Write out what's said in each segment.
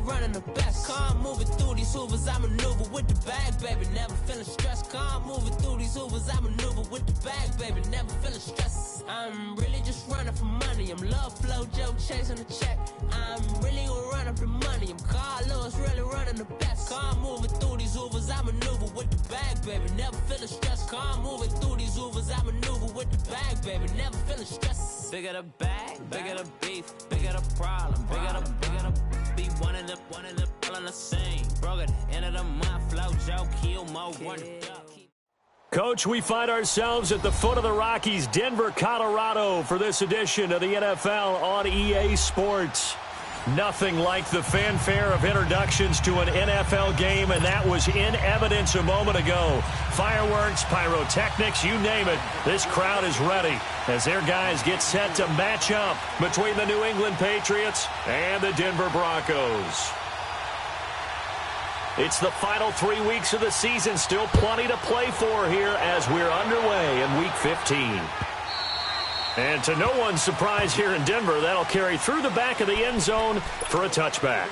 running the best. Calm moving through these hoovers, I maneuver with the bag, baby. Never feeling stressed. Calm moving through these hoovers, I maneuver with the bag, baby. Never feeling stressed. I'm really just running for money. I'm love flow, Joe chasing the check. I'm really gonna run up the money. I'm Carl Lewis, really running the best. Calm moving through these hoovers, I maneuver with the bag, baby. Never feeling stressed. Calm moving through these hoovers, I maneuver with the bag, baby. Never feeling stressed. Bigger the bag, bigger the beef, bigger the problem, bigger the be one of the all on the same. Broke at the end of the month, flow, Joe, kill, mo, one. Coach, we find ourselves at the foot of the Rockies, Denver, Colorado, for this edition of the NFL on EA Sports. Nothing like the fanfare of introductions to an NFL game, and that was in evidence a moment ago. Fireworks, pyrotechnics, you name it. This crowd is ready as their guys get set to match up between the New England Patriots and the Denver Broncos. It's the final 3 weeks of the season. Still plenty to play for here as we're underway in Week 15. And to no one's surprise here in Denver, that'll carry through the back of the end zone for a touchback.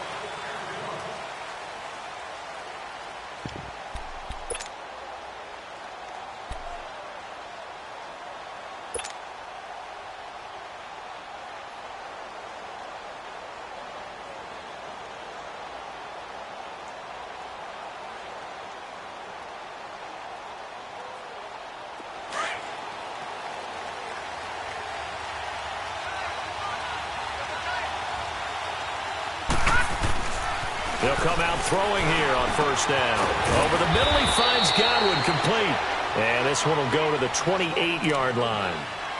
They'll come out throwing here on first down. Over the middle, he finds Godwin complete. And this one will go to the 28-yard line.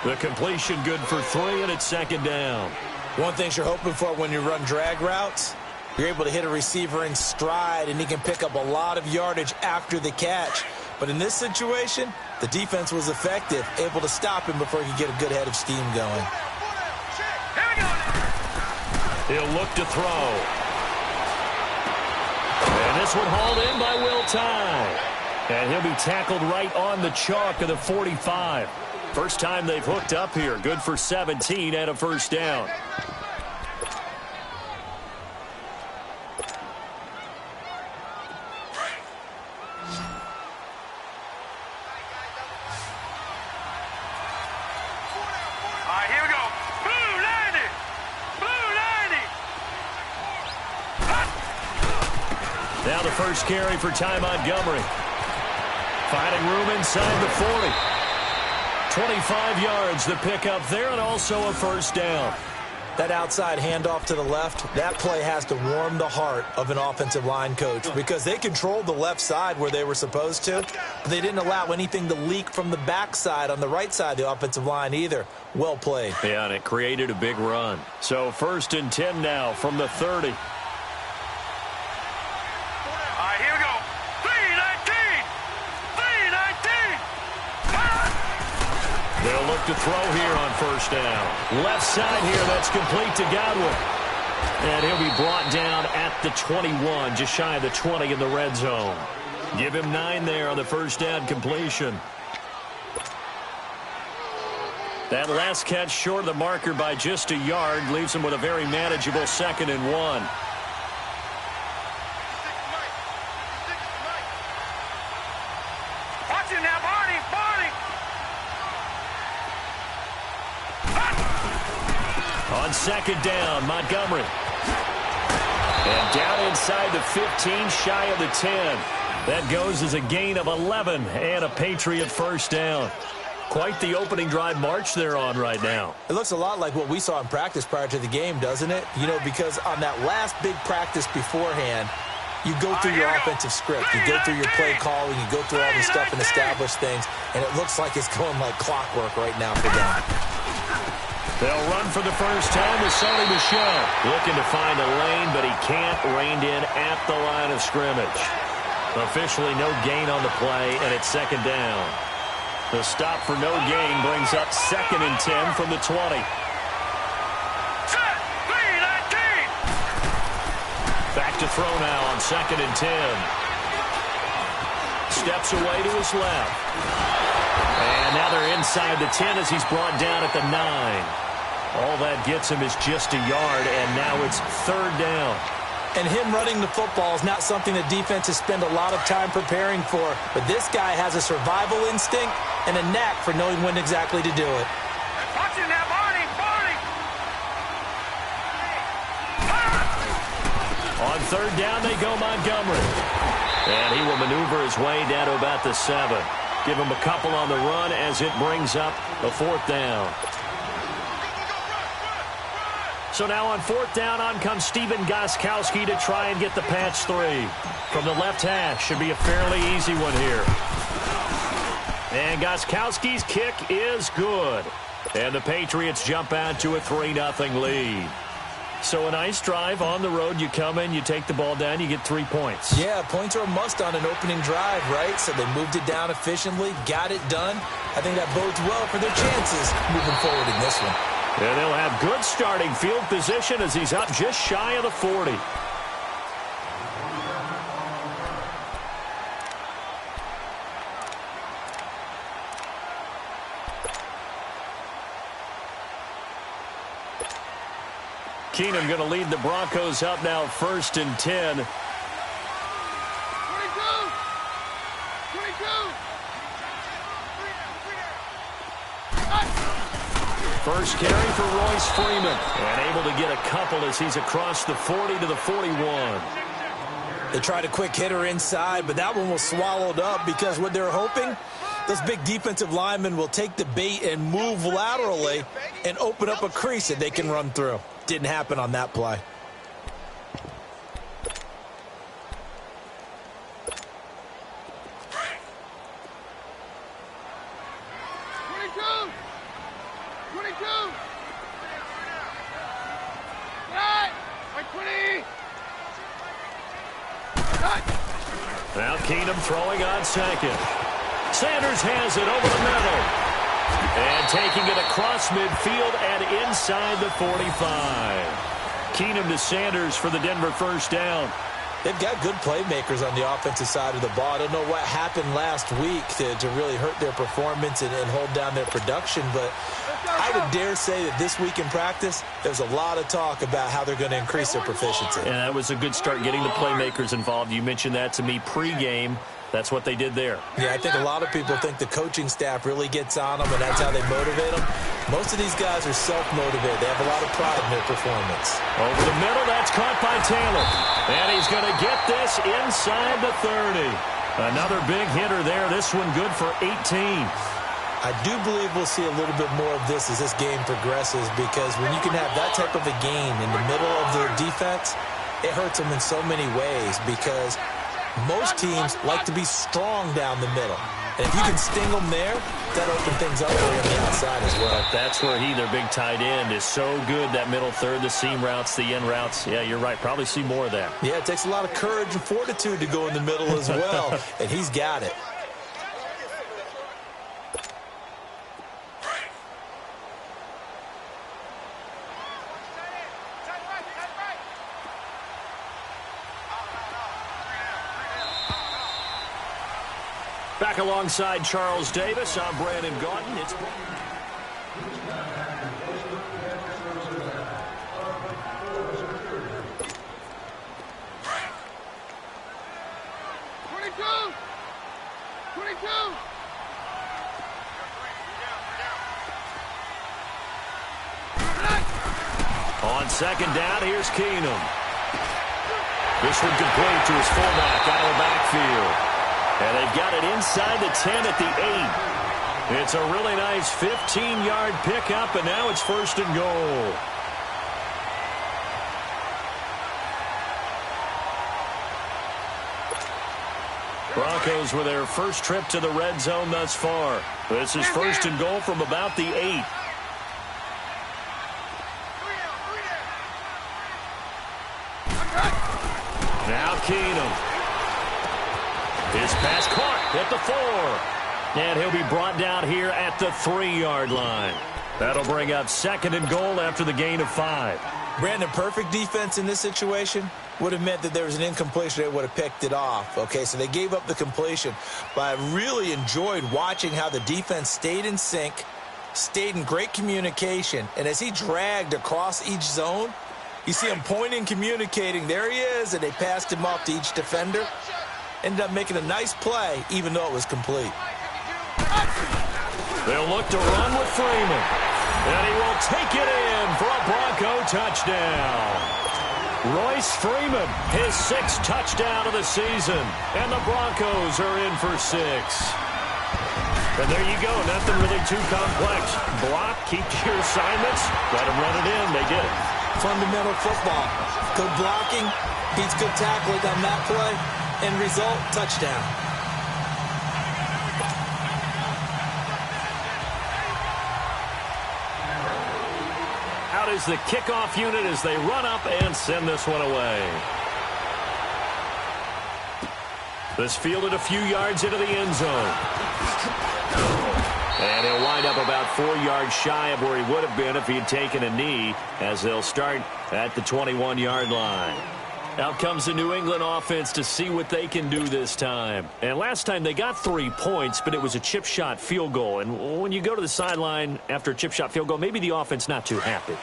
The completion good for 3, and it's second down. One thing you're hoping for when you run drag routes, you're able to hit a receiver in stride, and he can pick up a lot of yardage after the catch. But in this situation, the defense was effective, able to stop him before he could get a good head of steam going. He'll look to throw. And this one hauled in by Will Tye. And he'll be tackled right on the chalk of the 45. First time they've hooked up here. Good for 17 and a first down. Now the first carry for Ty Montgomery. Finding room inside the 40. 25 yards the pickup there, and also a first down. That outside handoff to the left, that play has to warm the heart of an offensive line coach because they controlled the left side where they were supposed to. They didn't allow anything to leak from the backside on the right side of the offensive line either. Well played. Yeah, and it created a big run. So first and 10 now from the 30. They'll look to throw here on first down. Left side here, that's complete to Godwin. And he'll be brought down at the 21, just shy of the 20 in the red zone. Give him 9 there on the first down completion. That last catch short of the marker by just a yard leaves him with a very manageable 2nd and 1. On second down, Montgomery. And down inside the 15, shy of the 10. That goes as a gain of 11 and a Patriot first down. Quite the opening drive march they're on right now. It looks a lot like what we saw in practice prior to the game, doesn't it? You know, because on that last big practice beforehand, you go through your offensive script. You go through your play calling. You go through all this stuff and establish things. And it looks like it's going like clockwork right now for them. They'll run for the first time with Sonny Michel. Looking to find a lane, but he can't. Reined in at the line of scrimmage. Officially no gain on the play, and it's second down. The stop for no gain brings up 2nd and 10 from the 20. Back to throw now on 2nd and 10. Steps away to his left. And now they're inside the 10 as he's brought down at the 9. All that gets him is just a yard, and now it's 3rd down. And him running the football is not something the defenses spend a lot of time preparing for. But this guy has a survival instinct and a knack for knowing when exactly to do it. On third down, they go Montgomery. And he will maneuver his way down to about the 7. Give him a couple on the run as it brings up a 4th down. So now on 4th down, on comes Stephen Gostkowski to try and get the patch 3. From the left hash, should be a fairly easy one here. And Gostkowski's kick is good. And the Patriots jump out to a 3-0 lead. So a nice drive on the road. You come in, you take the ball down, you get 3 points. Yeah, points are a must on an opening drive, right? So they moved it down efficiently, got it done. I think that bodes well for their chances moving forward in this one. And they'll have good starting field position as he's up just shy of the 40. Keenum going to lead the Broncos up now 1st and 10. 22. First carry for Royce Freeman. And able to get a couple as he's across the 40 to the 41. They tried a quick hitter inside, but that one was swallowed up because what they're hoping, those big defensive linemen will take the bait and move laterally and open up a crease that they can run through. Didn't happen on that play. Now Keenum throwing on 2nd. Sanders has it over the middle. And taking it across midfield and inside the 45. Keenum to Sanders for the Denver 1st down. They've got good playmakers on the offensive side of the ball. I don't know what happened last week to really hurt their performance and hold down their production, but I would dare say that this week in practice, there's a lot of talk about how they're going to increase their proficiency. And that was a good start getting the playmakers involved. You mentioned that to me pregame. That's what they did there. Yeah, I think a lot of people think the coaching staff really gets on them, and that's how they motivate them. Most of these guys are self-motivated. They have a lot of pride in their performance. Over the middle, that's caught by Taylor. And he's going to get this inside the 30. Another big hitter there. This one good for 18. I do believe we'll see a little bit more of this as this game progresses, because when you can have that type of a game in the middle of their defense, it hurts them in so many ways, because most teams like to be strong down the middle. And if you can sting them there, that'll open things up for you on the outside as well. But that's where their big tight end, is so good, that middle third, the seam routes, the end routes. Yeah, you're right. Probably see more of that. Yeah, it takes a lot of courage and fortitude to go in the middle as well, and he's got it. Back alongside Charles Davis, I'm Brandon Gaudin. It's 22. On 2nd down, here's Keenum. This one complete to his fullback out of the backfield. And they've got it inside the 10 at the 8. It's a really nice 15-yard pickup, and now it's 1st and goal. Broncos with their first trip to the red zone thus far. This is 1st and goal from about the 8. Now Keenum. His pass caught at the 4. And he'll be brought down here at the 3-yard line. That'll bring up 2nd and goal after the gain of 5. Brandon, perfect defense in this situation would have meant that there was an incompletion. They would have picked it off. Okay, so they gave up the completion. But I really enjoyed watching how the defense stayed in sync, stayed in great communication. And as he dragged across each zone, You see him pointing, communicating. There he is, and they passed him off to each defender. Ended up making a nice play, even though it was complete. They'll look to run with Freeman. And he will take it in for a Bronco touchdown. Royce Freeman, his 6th touchdown of the season. And the Broncos are in for 6. And there you go. Nothing really too complex. Block, keep to your assignments, let them run it in. They did it. Fundamental football. Good blocking, beats good tackling on that play. End result, touchdown. Out is the kickoff unit as they run up and send this one away. This fielded a few yards into the end zone. And he'll wind up about 4 yards shy of where he would have been if he had taken a knee, as they'll start at the 21-yard line. Out comes the New England offense to see what they can do this time. And last time they got 3 points, but it was a chip shot field goal. And when you go to the sideline after a chip shot field goal, maybe the offense not too happy.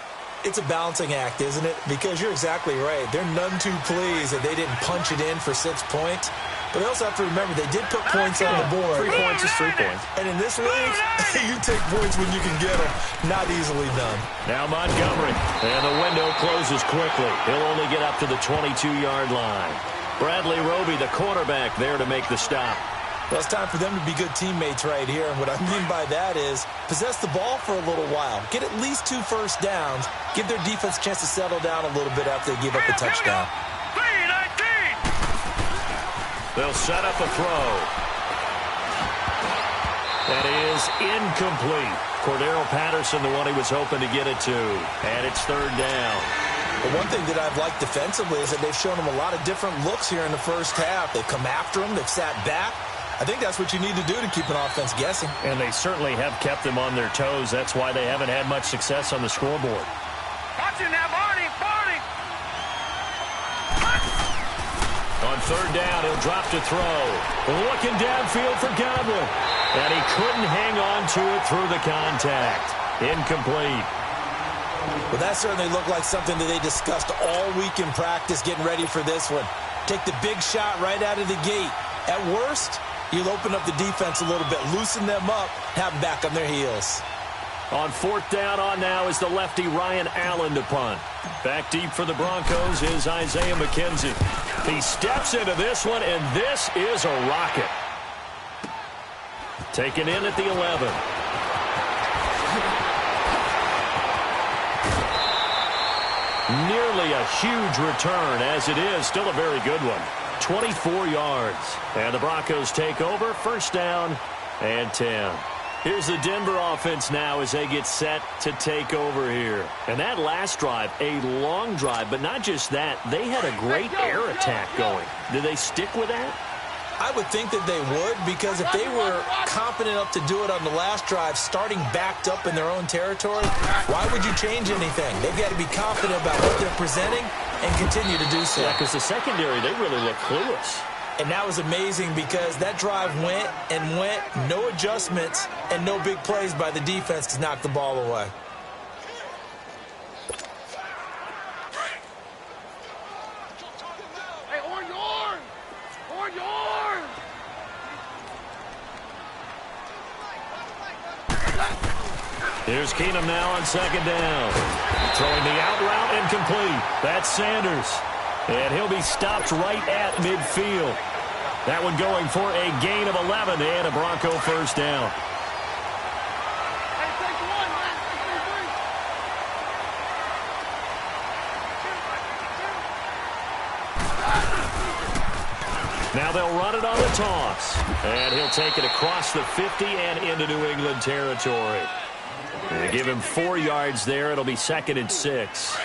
It's a balancing act, isn't it? Because you're exactly right. They're none too pleased that they didn't punch it in for 6 points. But they also have to remember they did put points on the board. 3 points is 3 points. And in this league, you take points when you can get them. Not easily done. Now Montgomery. And the window closes quickly. He'll only get up to the 22-yard line. Bradley Roby, the quarterback, there to make the stop. Well, it's time for them to be good teammates right here. And what I mean by that is possess the ball for a little while. Get at least 2 first downs. Give their defense a chance to settle down a little bit after they give up a touchdown. They'll set up a throw. That is incomplete. Cordero Patterson, the one he was hoping to get it to. And it's 3rd down. But one thing that I've liked defensively is that they've shown them a lot of different looks here in the first half. They've come after them. They've sat back. I think that's what you need to do to keep an offense guessing. And they certainly have kept them on their toes. That's why they haven't had much success on the scoreboard. Watch it now, Barney! On 3rd down, he'll drop to throw. Looking downfield for Godwin. And he couldn't hang on to it through the contact. Incomplete. Well, that certainly looked like something that they discussed all week in practice getting ready for this one. Take the big shot right out of the gate. At worst, you'll open up the defense a little bit, loosen them up, have them back on their heels. On 4th down on now is the lefty Ryan Allen to punt. Back deep for the Broncos is Isaiah McKenzie. He steps into this one, and this is a rocket. Taken in at the 11. Nearly a huge return, as it is still a very good one. 24 yards. And the Broncos take over. 1st down and 10. Here's the Denver offense now as they get set to take over here. And that last drive, a long drive, but not just that. They had a great air attack going. Did they stick with that? I would think that they would, because if they were confident enough to do it on the last drive, starting backed up in their own territory, why would you change anything? They've got to be confident about what they're presenting and continue to do so. Yeah, because the secondary, they really look clueless. And that was amazing because that drive went and went, no adjustments, and no big plays by the defense to knock the ball away. Hey, on yours! On yours! Here's Keenum now on 2nd down. Throwing the out route incomplete. That's Sanders. And he'll be stopped right at midfield. That one going for a gain of 11 and a Bronco 1st down. Hey, take 1, man. Take 3. Now they'll run it on the toss. And he'll take it across the 50 and into New England territory. They give him 4 yards there. It'll be 2nd and 6.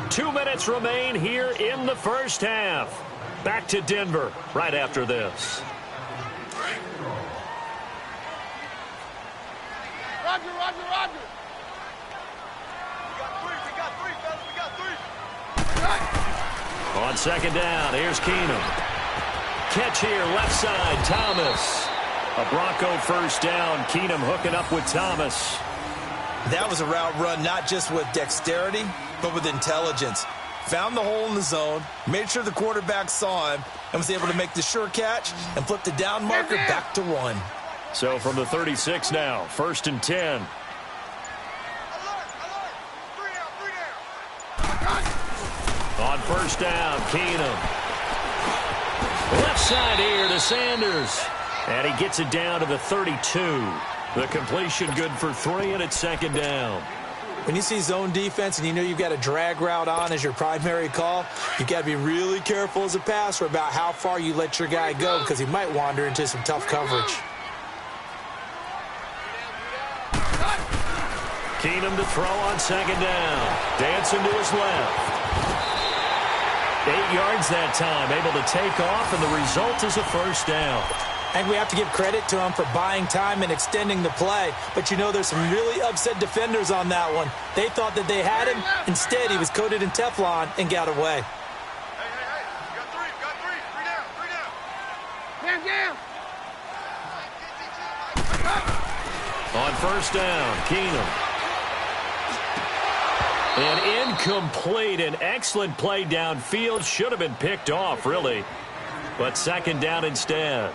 Two minutes remain here in the first half. Back to Denver right after this. Roger, roger, roger. We got 3, fellas. We got 3. On 2nd down, here's Keenum. Catch here, left side, Thomas. A Bronco first down. Keenum hooking up with Thomas. That was a route run not just with dexterity, but with intelligence. Found the hole in the zone, made sure the quarterback saw him, and was able to make the sure catch and flip the down marker back to 1. So from the 36 now, 1st and 10. On first down, Keenum. Left side here to Sanders. And he gets it down to the 32. The completion good for 3, and it's 2nd down. When you see zone defense and you know you've got a drag route on as your primary call, you've got to be really careful as a passer about how far you let your guy go because he might wander into some tough coverage. Keenum to throw on 2nd down. Dancing to his left. 8 yards that time, able to take off, and the result is a 1st down. And we have to give credit to him for buying time and extending the play. But you know there's some really upset defenders on that one. They thought that they had him. Instead, he was coated in Teflon and got away. Hey. You got 3. 3 down. 3 down. Man down. On first down, Keenum. An incomplete, an excellent play downfield. Should have been picked off, really. But 2nd down instead.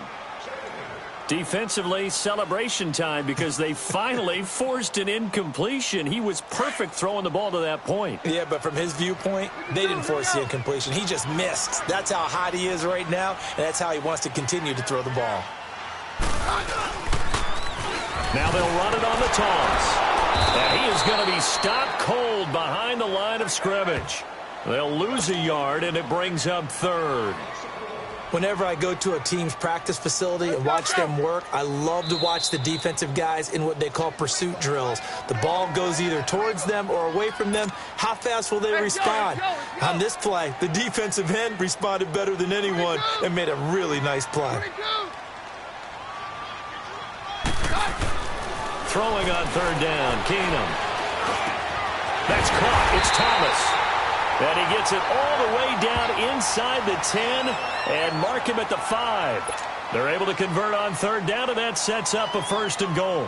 Defensively, celebration time because they finally forced an incompletion. He was perfect throwing the ball to that point. Yeah, but from his viewpoint, they didn't force the incompletion. He just missed. That's how hot he is right now, and that's how he wants to continue to throw the ball. Now they'll run it on the toss. And he is going to be stopped cold behind the line of scrimmage. They'll lose a yard, and it brings up 3rd. Whenever I go to a team's practice facility and watch them work, I love to watch the defensive guys in what they call pursuit drills. The ball goes either towards them or away from them. How fast will they respond? On this play, the defensive end responded better than anyone and made a really nice play. Throwing on 3rd down, Keenum. That's caught. It's Thomas. And he gets it all the way down inside the 10 and mark him at the 5. They're able to convert on 3rd down, and that sets up a 1st and goal.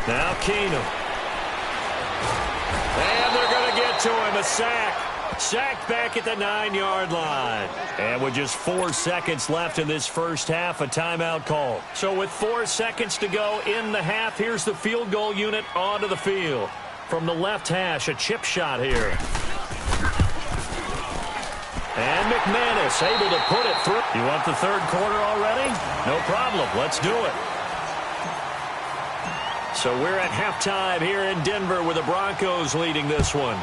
Now Keenum. And they're going to get to him. A sack. Sacked back at the 9-yard line. And with just 4 seconds left in this first half, a timeout call. So with 4 seconds to go in the half, here's the field goal unit onto the field. From the left hash, a chip shot here. And McManus able to put it through. You want the 3rd quarter already? No problem. Let's do it. So we're at halftime here in Denver with the Broncos leading this one.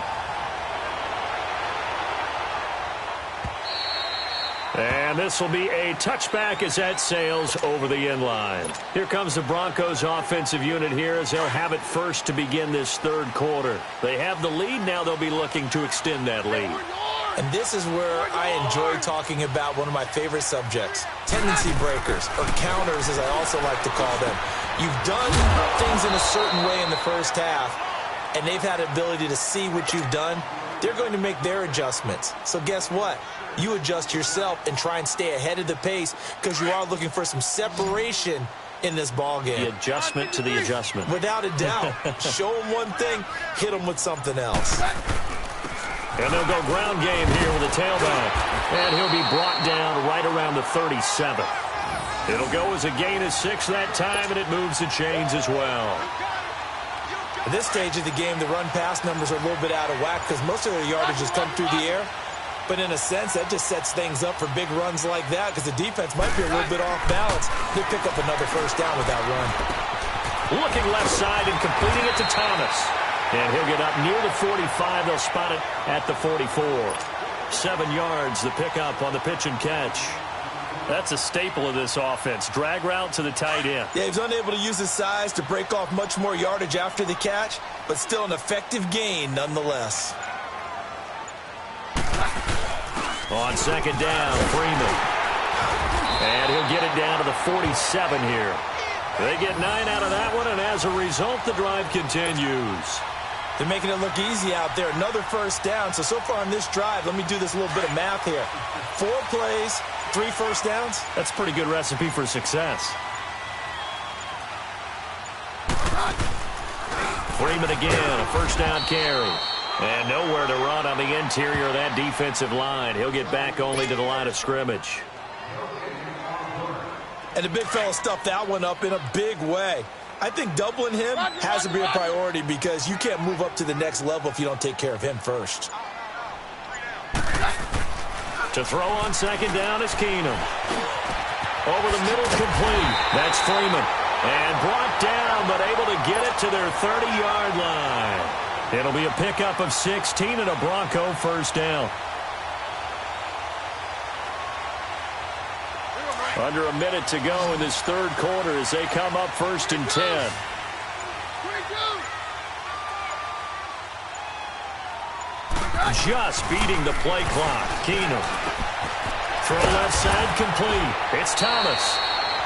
And this will be a touchback as that sails over the end line. Here comes the Broncos offensive unit here as they'll have it first to begin this 3rd quarter. They have the lead. Now they'll be looking to extend that lead. And this is where I enjoy talking about one of my favorite subjects, tendency breakers, or counters as I also like to call them. You've done things in a certain way in the first half, and they've had the ability to see what you've done. They're going to make their adjustments. So guess what? You adjust yourself and try and stay ahead of the pace because you are looking for some separation in this ball game. The adjustment to the adjustment. Without a doubt. Show them one thing, hit them with something else. And they'll go ground game here with a tailback. And he'll be brought down right around the 37. It'll go as a gain of 6 that time, and it moves the chains as well. At this stage of the game, the run-pass numbers are a little bit out of whack because most of their yardage has come through the air. But in a sense, that just sets things up for big runs like that because the defense might be a little bit off balance. They pick up another 1st down with that run. Looking left side and completing it to Thomas. And he'll get up near the 45. They'll spot it at the 44. 7 yards, the pickup on the pitch and catch. That's a staple of this offense. Drag route to the tight end. Yeah, he's unable to use his size to break off much more yardage after the catch. but still an effective gain nonetheless. On second down, Freeman. And he'll get it down to the 47 here. They get 9 out of that one, and as a result, the drive continues. They're making it look easy out there. Another first down. So far on this drive, let me do this little bit of math here. 4 plays, 3 first downs. That's a pretty good recipe for success. Freeman again, a first down carry. And nowhere to run on the interior of that defensive line. He'll get back only to the line of scrimmage. And the big fella stuffed that one up in a big way. I think doubling him has to be a priority because you can't move up to the next level if you don't take care of him first. To throw on second down is Keenum. Over the middle, complete. That's Freeman. And brought down, but able to get it to their 30-yard line. It'll be a pickup of 16 and a Bronco first down. Under a minute to go in this third quarter as they come up first and 10. Just beating the play clock. Keenum. Throw left side complete. It's Thomas.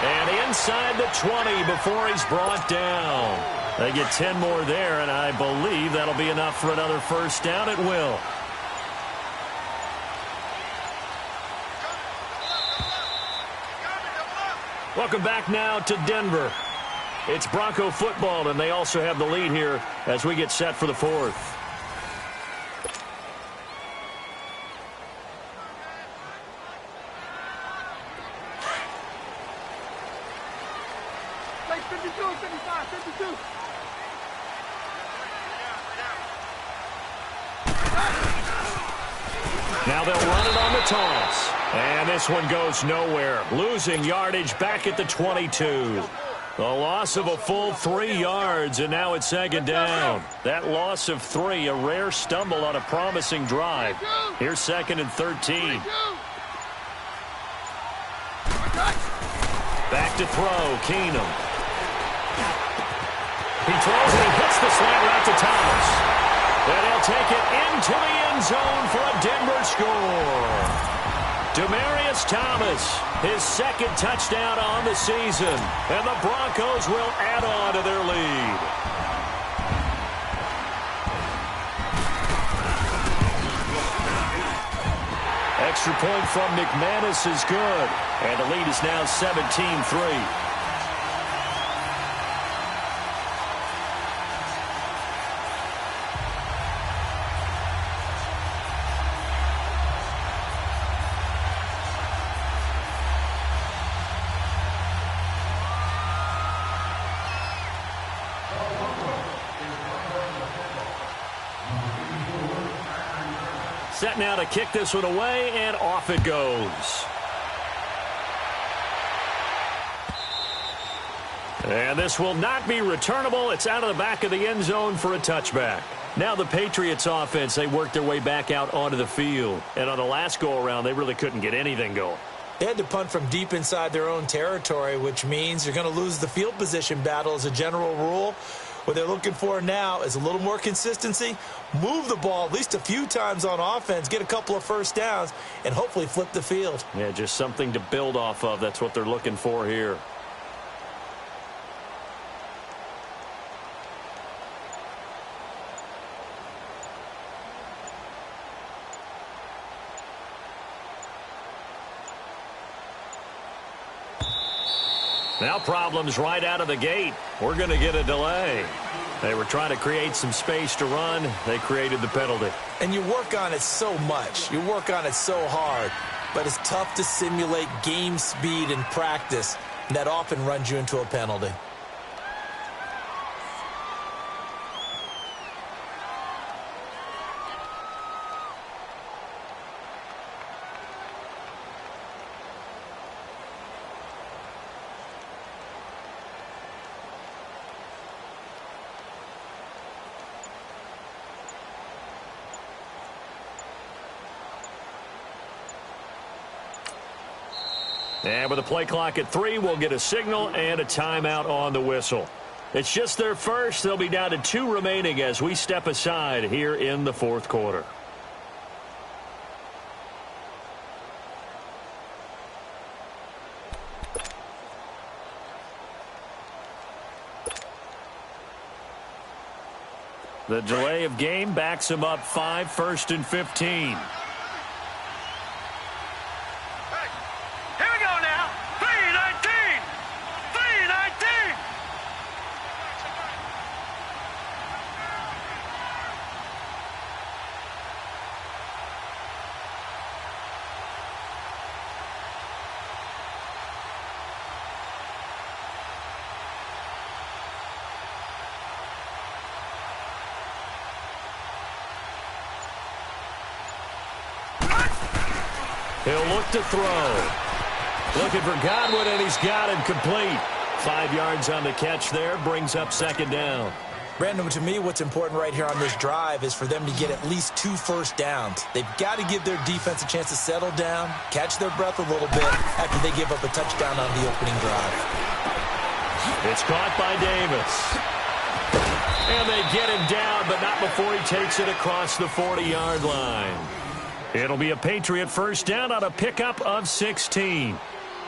And inside the 20 before he's brought down. They get 10 more there, and I believe that'll be enough for another first down. It will. Welcome back now to Denver. It's Bronco football, and they also have the lead here as we get set for the fourth. Like 52, 55, 52. Now they'll run it on the toss. And this one goes nowhere. Losing yardage back at the 22. The loss of a full 3 yards, and now it's second down. That loss of 3, a rare stumble on a promising drive. Here's second and 13. Back to throw, Keenum. He throws and he hits the slant route to Thomas. And he'll take it into the end zone for a Denver score. Demaryius Thomas, his second touchdown on the season. And the Broncos will add on to their lead. Extra point from McManus is good. And the lead is now 17-3. Set now to kick this one away, and off it goes. And this will not be returnable. It's out of the back of the end zone for a touchback. Now the Patriots offense, they worked their way back out onto the field. And on the last go-around, they really couldn't get anything going. They had to punt from deep inside their own territory, which means you're going to lose the field position battle as a general rule. What they're looking for now is a little more consistency, move the ball at least a few times on offense, get a couple of first downs, and hopefully flip the field. Yeah, just something to build off of. That's what they're looking for here. Now problems right out of the gate. We're going to get a delay. They were trying to create some space to run. They created the penalty. And you work on it so much. You work on it so hard. But it's tough to simulate game speed in practice. And that often runs you into a penalty. And with the play clock at 3, we'll get a signal and a timeout on the whistle. It's just their first. They'll be down to 2 remaining as we step aside here in the fourth quarter. The delay of game backs him up 5, 1st and 15. He'll look to throw. Looking for Godwin, and he's got him complete. 5 yards on the catch there, brings up 2nd down. Brandon, to me, what's important right here on this drive is for them to get at least 2 first downs. They've got to give their defense a chance to settle down, catch their breath a little bit after they give up a touchdown on the opening drive. It's caught by Davis. And they get him down, but not before he takes it across the 40-yard line. It'll be a Patriot first down on a pickup of 16.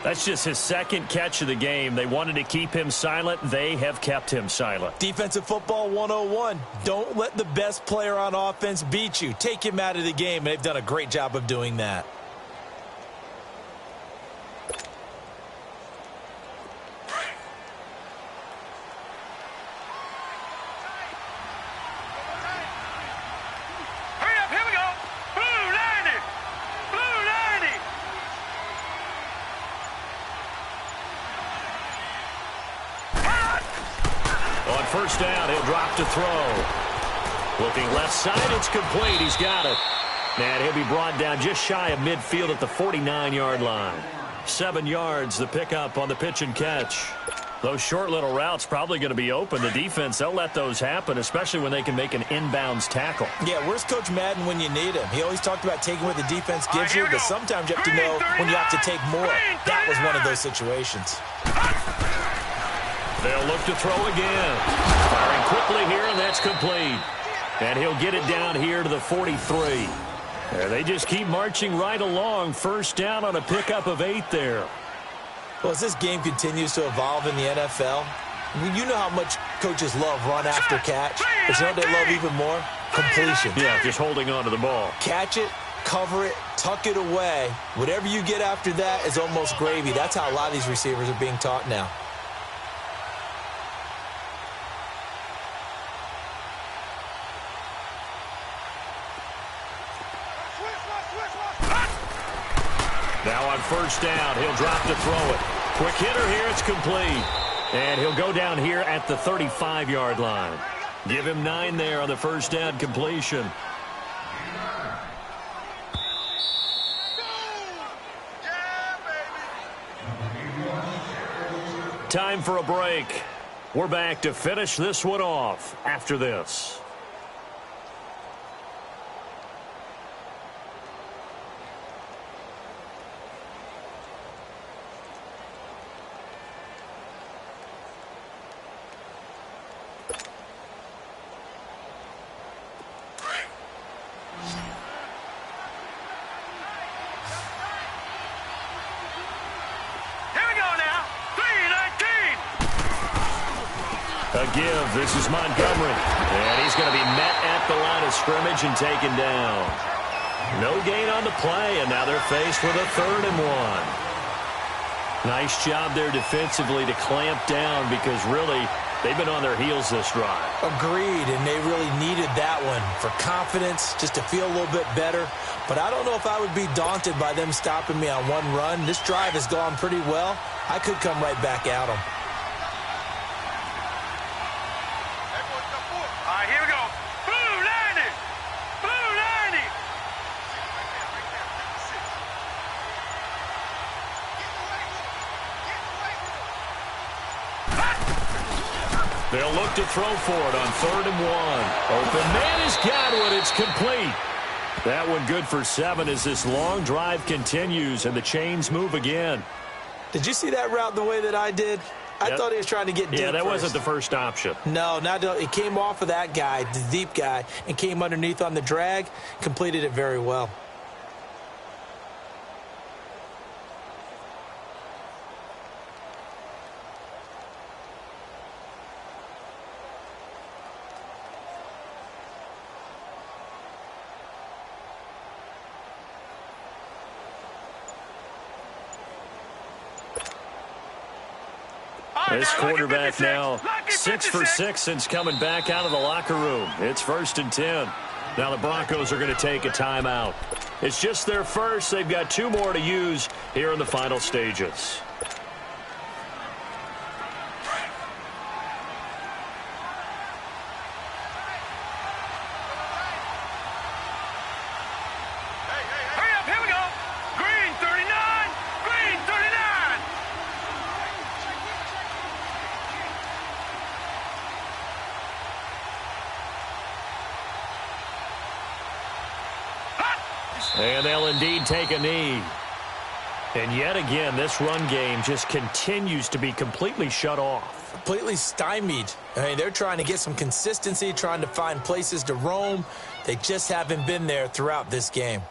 That's just his 2nd catch of the game. They wanted to keep him silent. They have kept him silent. Defensive football 101. Don't let the best player on offense beat you. Take him out of the game. They've done a great job of doing that. First down, he'll drop to throw. Looking left side, it's complete. He's got it. And he'll be brought down just shy of midfield at the 49-yard line. 7 yards, the pickup on the pitch and catch. Those short little routes probably going to be open. The defense, they'll let those happen, especially when they can make an inbounds tackle. Yeah, where's Coach Madden when you need him? He always talked about taking what the defense gives you, but sometimes you have to know when you have to take more. That was one of those situations. They'll look to throw again. Firing quickly here, and that's complete. And he'll get it down here to the 43. There, they just keep marching right along. First down on a pickup of 8 there. Well, as this game continues to evolve in the NFL, I mean, you know how much coaches love run after catch, but you know what they love even more? Completion. Yeah, just holding on to the ball. Catch it, cover it, tuck it away. Whatever you get after that is almost gravy. That's how a lot of these receivers are being taught now. Now on first down, he'll drop to throw it. Quick hitter here, it's complete. And he'll go down here at the 35-yard line. Give him 9 there on the first down completion. Time for a break. We're back to finish this one off after this. A give. This is Montgomery. And he's going to be met at the line of scrimmage and taken down. No gain on the play, and now they're faced with a 3rd and 1. Nice job there defensively to clamp down because really they've been on their heels this drive. Agreed, and they really needed that one for confidence, just to feel a little bit better. But I don't know if I would be daunted by them stopping me on one run. This drive has gone pretty well. I could come right back at them. Here we go. Blue 90. Blue 90. They'll look to throw for it on 3rd and 1. Open man is Godwin. It's complete. That one good for 7 as this long drive continues and the chains move again. Did you see that route the way that I did? I thought he was trying to get deep. Yeah, that first. wasn't the first option. No, it came off of that guy, the deep guy, and came underneath on the drag, completed it very well. This quarterback now 6 for 6 since coming back out of the locker room. It's 1st and 10. Now the Broncos are going to take a timeout. It's just their first. They've got 2 more to use here in the final stages. Hurry up, here we go. Green 39, green 39. And they'll indeed take a knee. And yet again, this run game just continues to be completely shut off. Completely stymied. I mean, they're trying to get some consistency, trying to find places to roam. They just haven't been there throughout this game.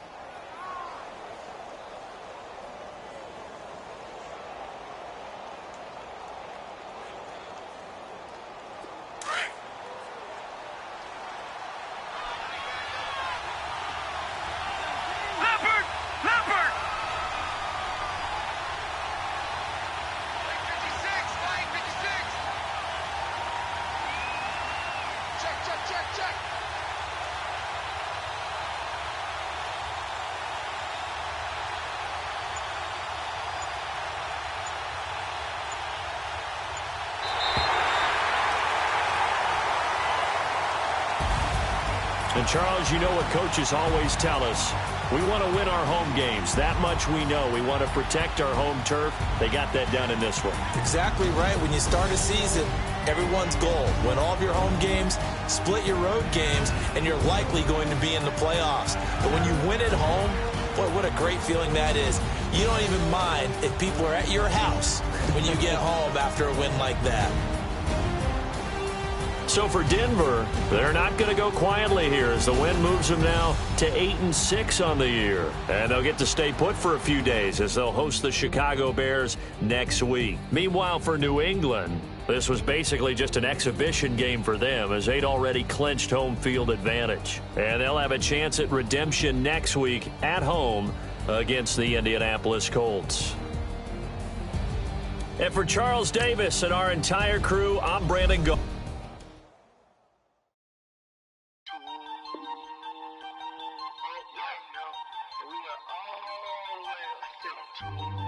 Leopard, Leopard. 56. Check. And Charles, you know what coaches always tell us. We want to win our home games. That much we know. We want to protect our home turf. They got that done in this one. Exactly right. When you start a season, everyone's goal: win all of your home games, split your road games, and you're likely going to be in the playoffs. But when you win at home, boy, what a great feeling that is. You don't even mind if people are at your house when you get home after a win like that. So for Denver, they're not going to go quietly here as the win moves them now to 8-6 on the year. And they'll get to stay put for a few days as they'll host the Chicago Bears next week. Meanwhile, for New England, this was basically just an exhibition game for them as they'd already clinched home field advantage. And they'll have a chance at redemption next week at home against the Indianapolis Colts. And for Charles Davis and our entire crew, I'm Brandon Go. We are all the way up.